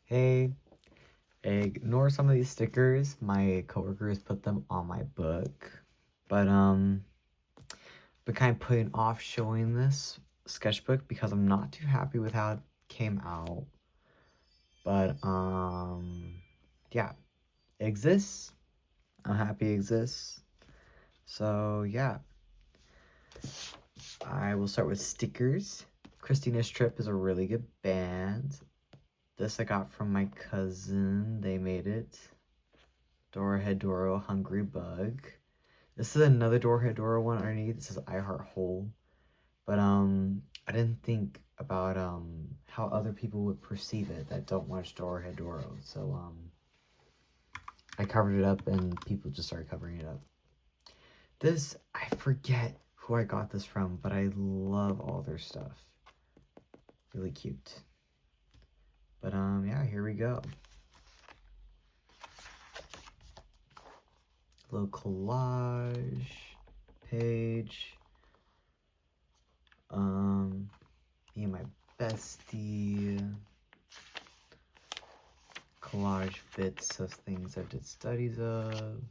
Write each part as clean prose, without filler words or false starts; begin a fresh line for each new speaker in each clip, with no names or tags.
Hey, ignore some of these stickers. My coworkers put them on my book. But been kind of putting off showing this sketchbook because I'm not too happy with how it came out. But yeah, it exists. I'm happy it exists. So yeah. I will start with stickers. Christina's Trip is a really good band. This I got from my cousin. They made it. Dora Hedoro, Hungry Bug. This is another Dora Hedoro one underneath. It says I Heart Whole. But I didn't think about how other people would perceive it that don't watch Dora Hedoro. So I covered it up and people just started covering it up. This, I forget who I got this from, but I love all their stuff. Really cute. But yeah, here we go. Little collage page. Me and my bestie. Collage bits of things I did studies of.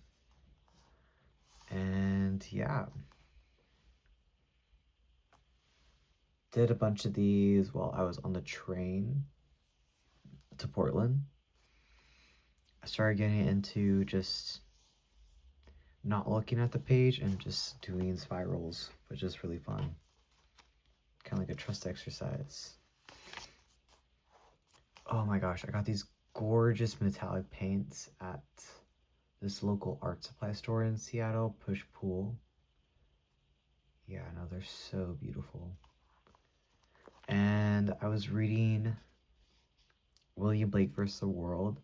And yeah. Did a bunch of these while I was on the train to Portland. I started getting into just not looking at the page and just doing spirals, which is really fun. Kind of like a trust exercise. Oh my gosh, I got these gorgeous metallic paints at this local art supply store in Seattle, Push Pool. Yeah, no, they're so beautiful. And I was reading William Blake vs. the World,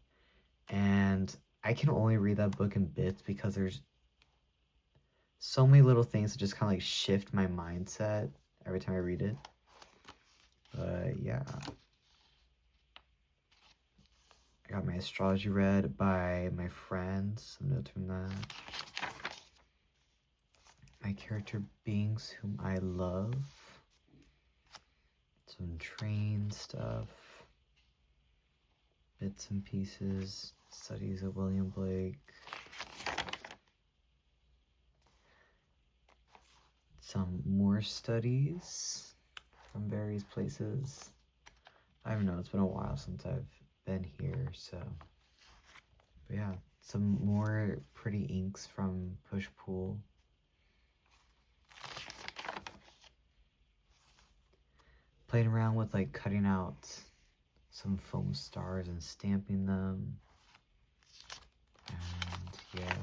and I can only read that book in bits because there's so many little things that just kind of like shift my mindset every time I read it. But yeah. I got my astrology read by my friends. Some notes from that. My character beings whom I love. Some train stuff. Bits and pieces. Studies of William Blake. Some more studies from various places. I don't know, it's been a while since I've been here, so. But yeah, some more pretty inks from Push Pool. Playing around with like cutting out some foam stars and stamping them. And yeah.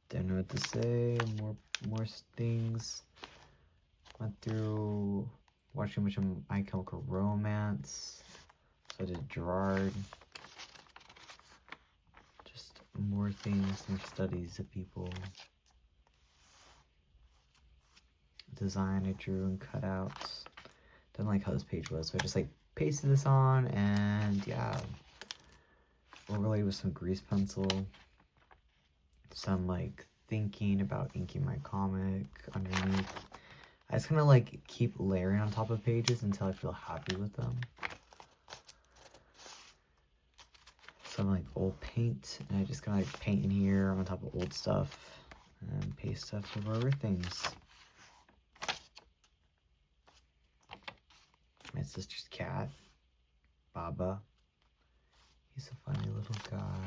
Don't know what to say. More things. Went through watching much of My Chemical Romance. So I did Gerard. Just more things, more studies of people. Design I drew and cut out. Didn't like how this page was, so I just like pasted this on, and yeah. Overlaid with some grease pencil. Some like thinking about inking my comic underneath. I just kind of like keep layering on top of pages until I feel happy with them. Some like old paint, and I just kind of like paint in here on top of old stuff and paste stuff over other things. My sister's cat, Baba. He's a funny little guy.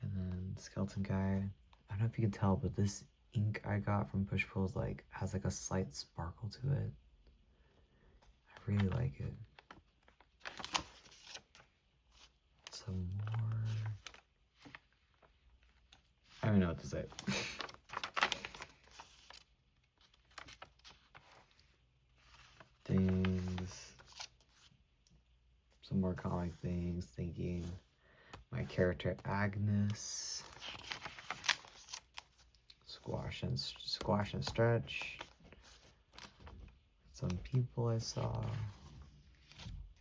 And then Skeleton Guy. I don't know if you can tell, but this ink I got from Push Pull is like has like a slight sparkle to it. I really like it. Some more. I don't know what to say. Things. Some more comic things. Thinking. My character Agnes. Squash and stretch. Some people I saw.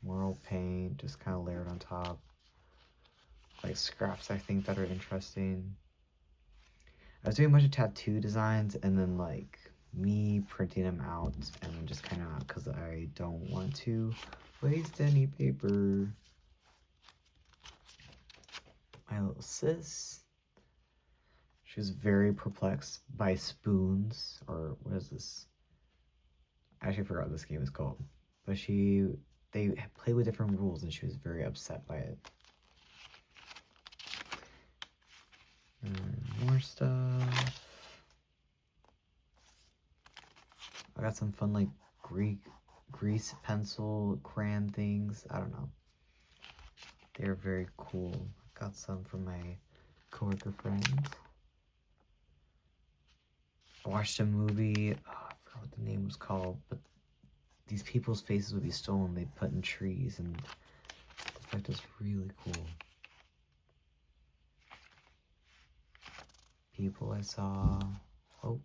More old paint, just kind of layered on top. Like scraps I think that are interesting. I was doing a bunch of tattoo designs and then like me printing them out and just kind of because I don't want to waste any paper. My little sis. She was very perplexed by spoons, or what is this? I actually forgot what this game is called. But they play with different rules and she was very upset by it. And more stuff. I got some fun like grease pencil crayon things. I don't know. They're very cool. Got some from my coworker friends. I watched a movie. Oh, I forgot what the name was called, but these people's faces would be stolen. They put in trees, and the effect was really cool. People I saw. Oh,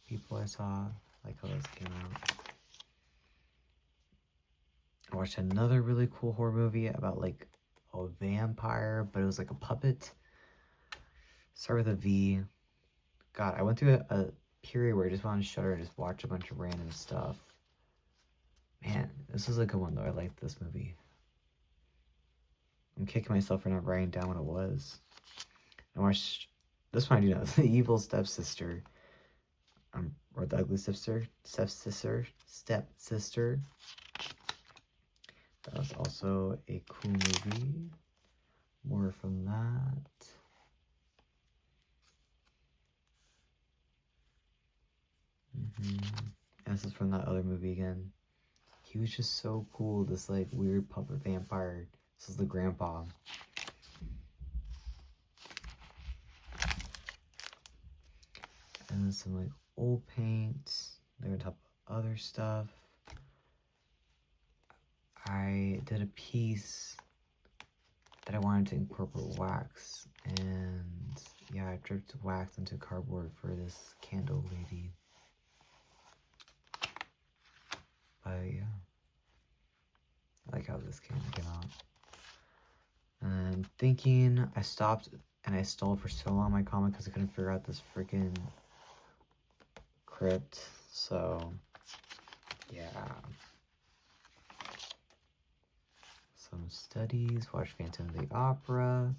people I saw. Like how this came out. I watched another really cool horror movie about like a vampire, but it was like a puppet. Start with a V. God, I went through a period where I just wanted to shudder and just watch a bunch of random stuff. Man, this was a good one though. I liked this movie. I'm kicking myself for not writing down what it was. I watched this one. I do know. The Evil Stepsister. Or the Ugly Stepsister. That was also a cool movie. More from that. And this is from that other movie again. He was just so cool. This like weird puppet vampire. This is the grandpa. And then some like old paints. They're on top of other stuff. I did a piece that I wanted to incorporate wax, and yeah, I dripped wax into cardboard for this candle lady. But yeah, I like how this came out. And thinking, I stopped and I stalled for so long my comic because I couldn't figure out this freaking crypt. So yeah. Some studies, watch Phantom of the Opera.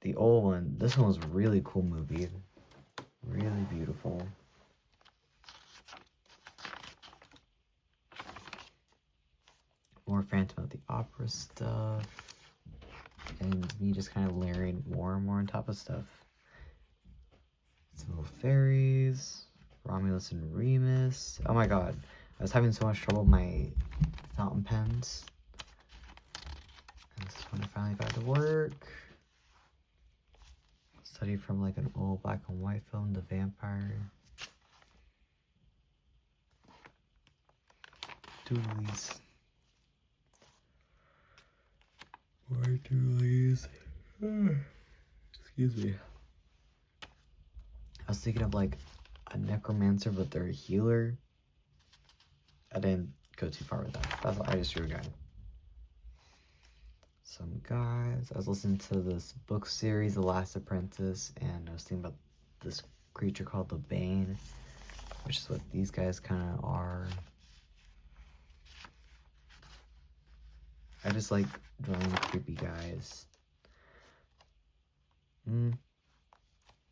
The old one, this one was a really cool movie. Really beautiful. More Phantom of the Opera stuff. And me just kind of layering more and more on top of stuff. Some little fairies. Romulus and Remus. Oh my god. I was having so much trouble with my fountain pens. And this is when I finally got to work. Study from like an old black and white film, The Vampire. Doolies. More doolies. Excuse me. I was thinking of like a necromancer, but they're a healer. I didn't go too far with that. That's what I just drew a guy. Some guys. I was listening to this book series, The Last Apprentice, and I was thinking about this creature called the Bane, which is what these guys kind of are. I just like drawing creepy guys.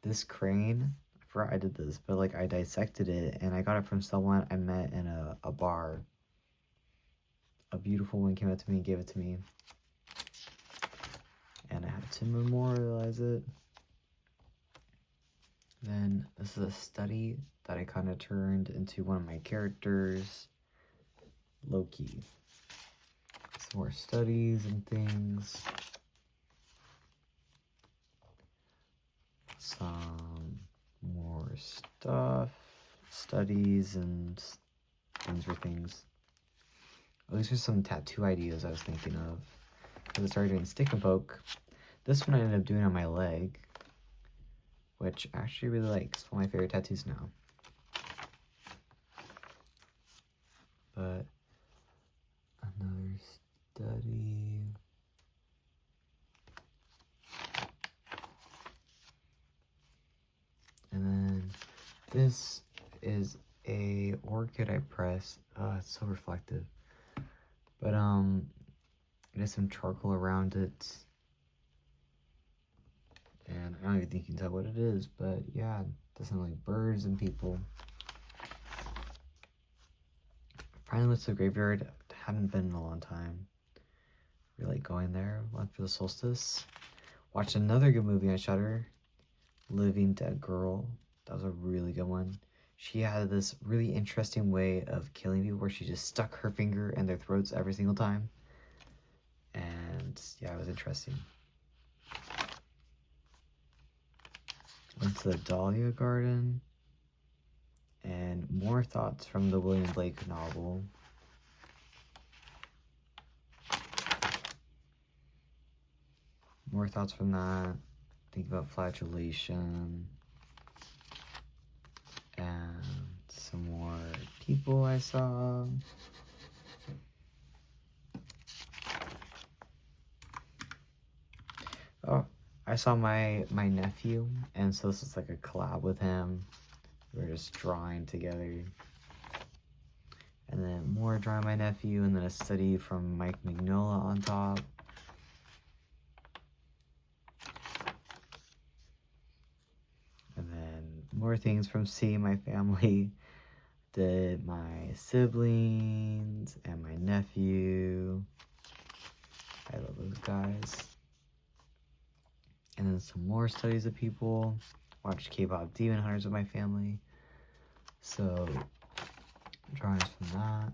This crane, I forgot I did this, but like I dissected it and I got it from someone I met in a bar. A beautiful one came up to me and gave it to me. And I had to memorialize it. Then this is a study that I kind of turned into one of my characters, Loki. Some more studies and things. Some more stuff, studies and things for things. Oh, these are some tattoo ideas I was thinking of. I started doing stick and poke. This one I ended up doing on my leg, which I actually really like. It's one of my favorite tattoos now. But another study. And then this is a orchid I pressed. It's so reflective. But there's some charcoal around it. And I don't even think you can tell what it is, but yeah, it does sound like birds and people. Finally went to the graveyard. Haven't been in a long time. Really going there. Went for the solstice. Watched another good movie on Shudder, Living Dead Girl. That was a really good one. She had this really interesting way of killing people where she just stuck her finger in their throats every single time. And yeah, it was interesting. Went to the Dahlia Garden. And more thoughts from the William Blake novel. More thoughts from that. Think about flagellation. And some more people I saw. Oh, I saw my nephew, and so this is like a collab with him. We're just drawing together. And then more drawing my nephew, and then a study from Mike Mignola on top. And then more things from seeing my family. Did my siblings and my nephew. I love those guys. And then some more studies of people. Watched K-pop Demon Hunters with my family. So, drawings from that.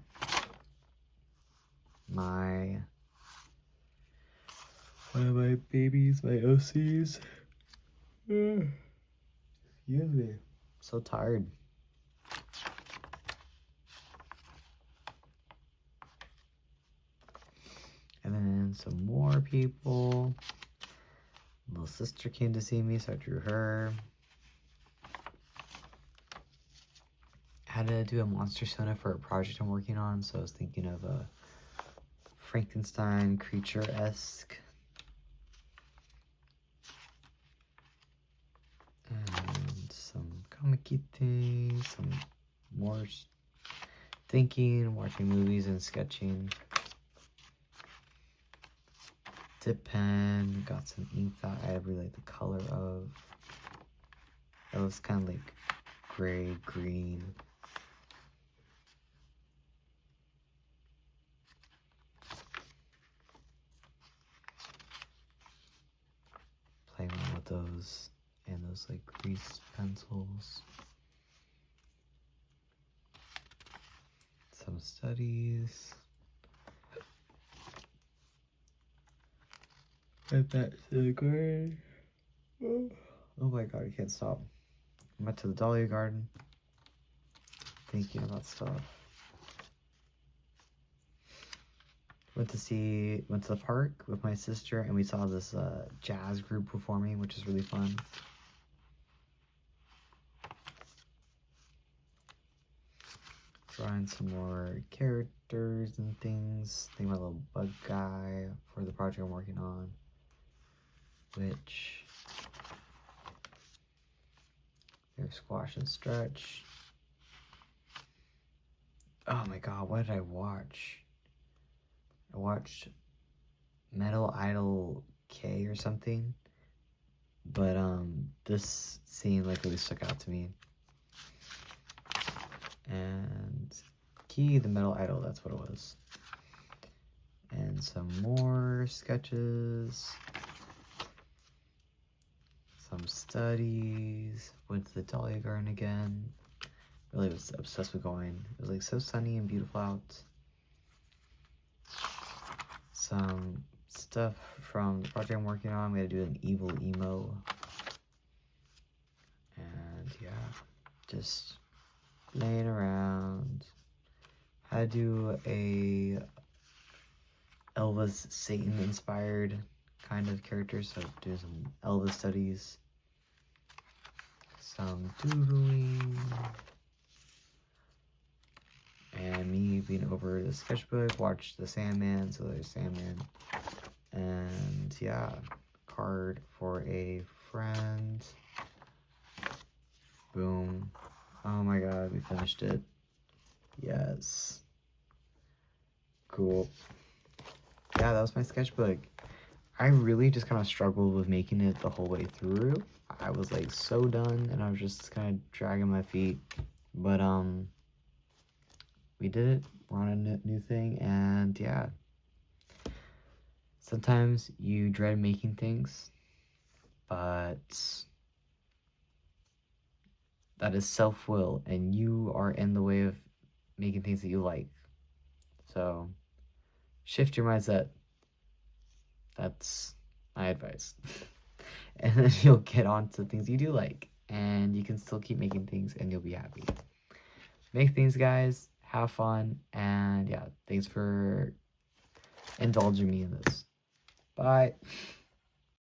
One of my babies, my OCs. Excuse me. So tired. And then some more people. Little sister came to see me, so I drew her. Had to do a monster persona for a project I'm working on, so I was thinking of a Frankenstein creature-esque. And some comic-y things, some more thinking, watching movies and sketching. Dip pen, got some ink that I really like the color of. It was kind of like gray, green. Playing around with those and those like grease pencils. Some studies. Went back to the garden. Oh my god, I can't stop. I went to the Dahlia Garden. Thinking about stuff. Went to the park with my sister, and we saw this jazz group performing, which is really fun. Drawing some more characters and things. Think about a little bug guy for the project I'm working on. Which there's Squash and Stretch. Oh my god, what did I watch? I watched Metal Idol K or something. But this scene like really stuck out to me. And Key the Metal Idol, that's what it was. And some more sketches. Some studies. Went to the Dahlia Garden again. Really was obsessed with going. It was like so sunny and beautiful out. Some stuff from the project I'm working on. I'm gonna do an evil emo. And yeah, just laying around. Had to do a Elvis Satan inspired kind of character, so do some Elvis studies. Some doodling. And me being over the sketchbook, watched the Sandman, so there's Sandman. And yeah, card for a friend. Boom. Oh my god, we finished it. Yes. Cool. Yeah, that was my sketchbook. I really just kind of struggled with making it the whole way through. I was like so done and I was just kind of dragging my feet. But we did it. We're on a new thing, and yeah. Sometimes you dread making things, but that is self-will and you are in the way of making things that you like. So shift your mindset. That's my advice. And then you'll get on to things you do like, and you can still keep making things and you'll be happy. Make things, guys. Have fun. And yeah, thanks for indulging me in this. Bye.